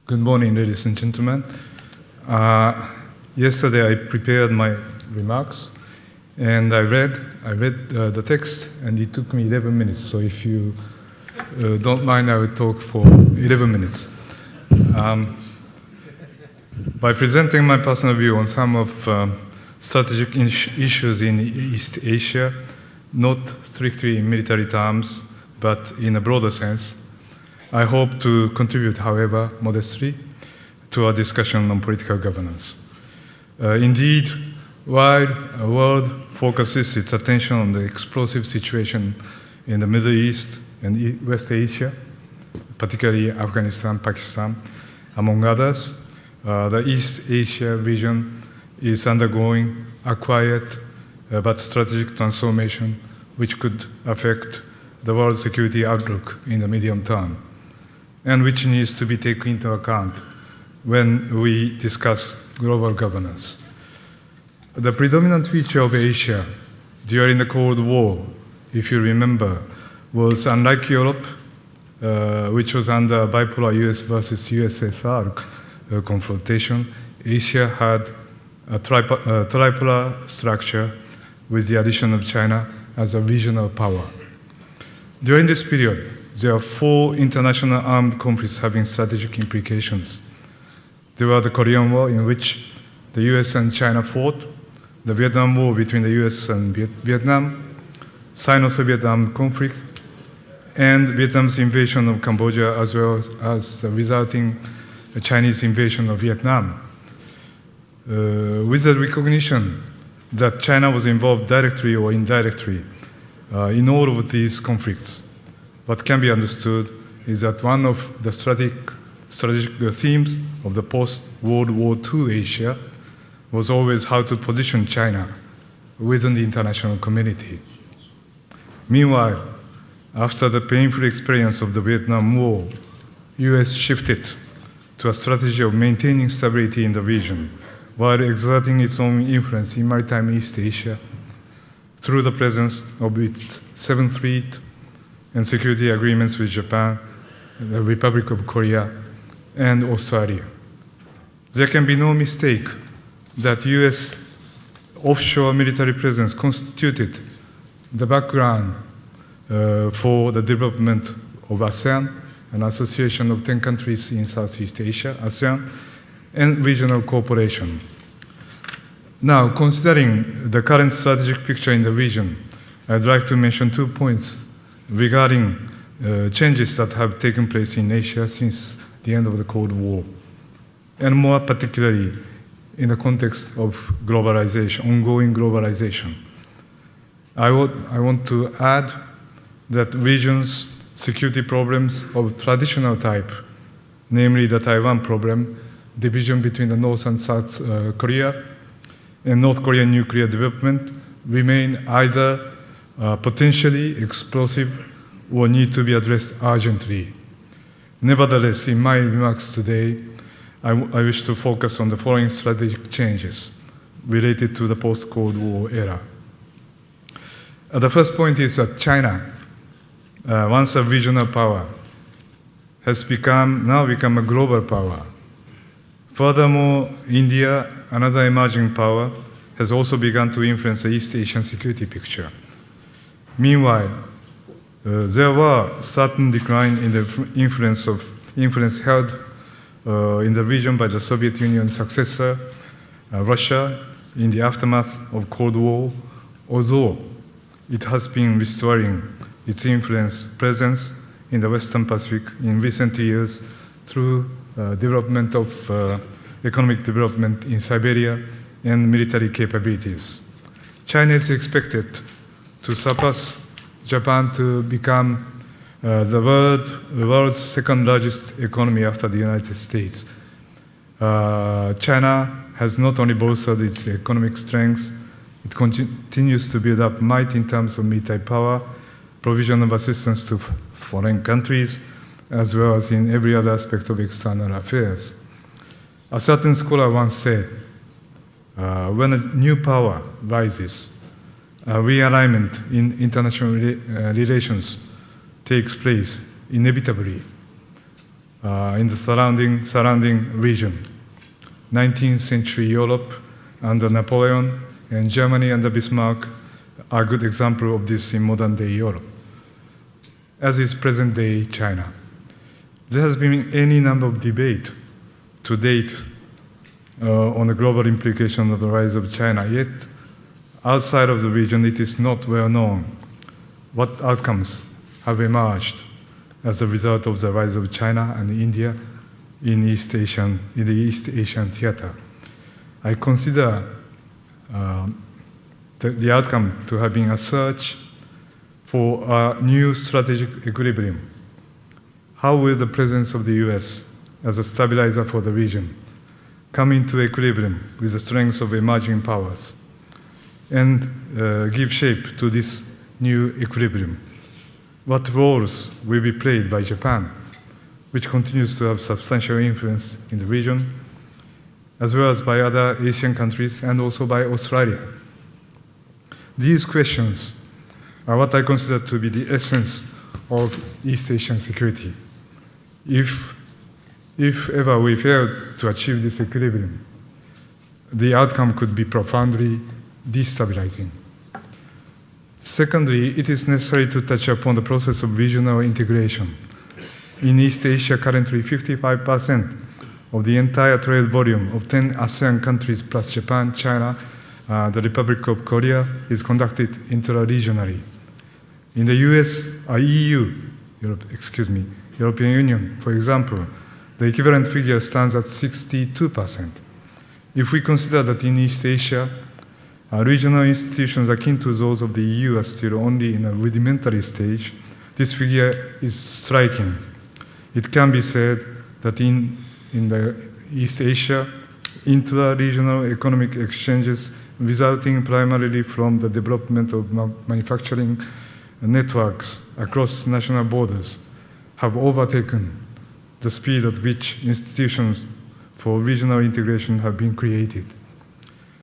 Good morning, ladies and gentlemen. Yesterday I prepared my remarks, and I read the text, and it took me 11 minutes. So if you don't mind, I will talk for 11 minutes. By presenting my personal view on some of strategic issues in East Asia, not strictly in military terms, but in a broader sense, I hope to contribute, however, modestly, to our discussion on political governance. Indeed, while the world focuses its attention on the explosive situation in the Middle East and West Asia, particularly Afghanistan, Pakistan, among others, the East Asia region is undergoing a quiet but strategic transformation which could affect the world security outlook in the medium term, and which needs to be taken into account when we discuss global governance. The predominant feature of Asia during the Cold War, if you remember, was unlike Europe, which was under bipolar US versus USSR confrontation. Asia had a tripolar structure with the addition of China as a regional power. During this period, there are 4 international armed conflicts having strategic implications. There were the Korean War, in which the US and China fought, the Vietnam War between the US and Vietnam, Sino-Soviet armed conflict, and Vietnam's invasion of Cambodia, as well as the resulting Chinese invasion of Vietnam. With the recognition that China was involved directly or indirectly in all of these conflicts, what can be understood is that one of the strategic themes of the post-World War II Asia was always how to position China within the international community. Meanwhile, after the painful experience of the Vietnam War, US shifted to a strategy of maintaining stability in the region while exerting its own influence in maritime East Asia through the presence of its Seventh Fleet and security agreements with Japan, the Republic of Korea, and Australia. There can be no mistake that US offshore military presence constituted the background for the development of ASEAN, an association of 10 countries in Southeast Asia, ASEAN, and regional cooperation. Now, considering the current strategic picture in the region, I'd like to mention 2 points regarding changes that have taken place in Asia since the end of the Cold War, and more particularly in the context of globalization, ongoing globalization. I want to add that region's security problems of traditional type, namely the Taiwan problem, division between the North and South Korea, and North Korean nuclear development, remain either potentially explosive or need to be addressed urgently. Nevertheless, in my remarks today, I wish to focus on the following strategic changes related to the post-Cold War era. The first point is that China, once a regional power, has now become a global power. Furthermore, India, another emerging power, has also begun to influence the East Asian security picture. Meanwhile, there were certain decline in the influence held in the region by the Soviet Union successor, Russia, in the aftermath of Cold War, although it has been restoring its presence in the Western Pacific in recent years through development of economic development in Siberia and military capabilities. China is expected to surpass Japan to become the world's second largest economy after the United States. China has not only bolstered its economic strength, it continues to build up might in terms of military power, provision of assistance to foreign countries, as well as in every other aspect of external affairs. A certain scholar once said, when a new power rises, a realignment in international relations takes place inevitably. in the surrounding region. 19th century Europe under Napoleon and Germany under Bismarck are good examples of this in modern-day Europe, as is present-day China. There has been any number of debate to date on the global implication of the rise of China, yet outside of the region it is not well known what outcomes have emerged as a result of the rise of China and India in the East Asian theater. I consider the outcome to have been a search for a new strategic equilibrium. How will the presence of the US as a stabilizer for the region come into equilibrium with the strengths of emerging powers and give shape to this new equilibrium? What roles will be played by Japan, which continues to have substantial influence in the region, as well as by other Asian countries and also by Australia? These questions are what I consider to be the essence of East Asian security. If ever we fail to achieve this equilibrium, the outcome could be profoundly destabilizing. Secondly, it is necessary to touch upon the process of regional integration. In East Asia, currently 55% of the entire trade volume of 10 ASEAN countries plus Japan, China, the Republic of Korea is conducted intra-regionally. In the European Union, for example, the equivalent figure stands at 62%. If we consider that in East Asia, regional institutions akin to those of the EU are still only in a rudimentary stage, this figure is striking. It can be said that in the East Asia, intra-regional economic exchanges resulting primarily from the development of manufacturing networks across national borders have overtaken the speed at which institutions for regional integration have been created.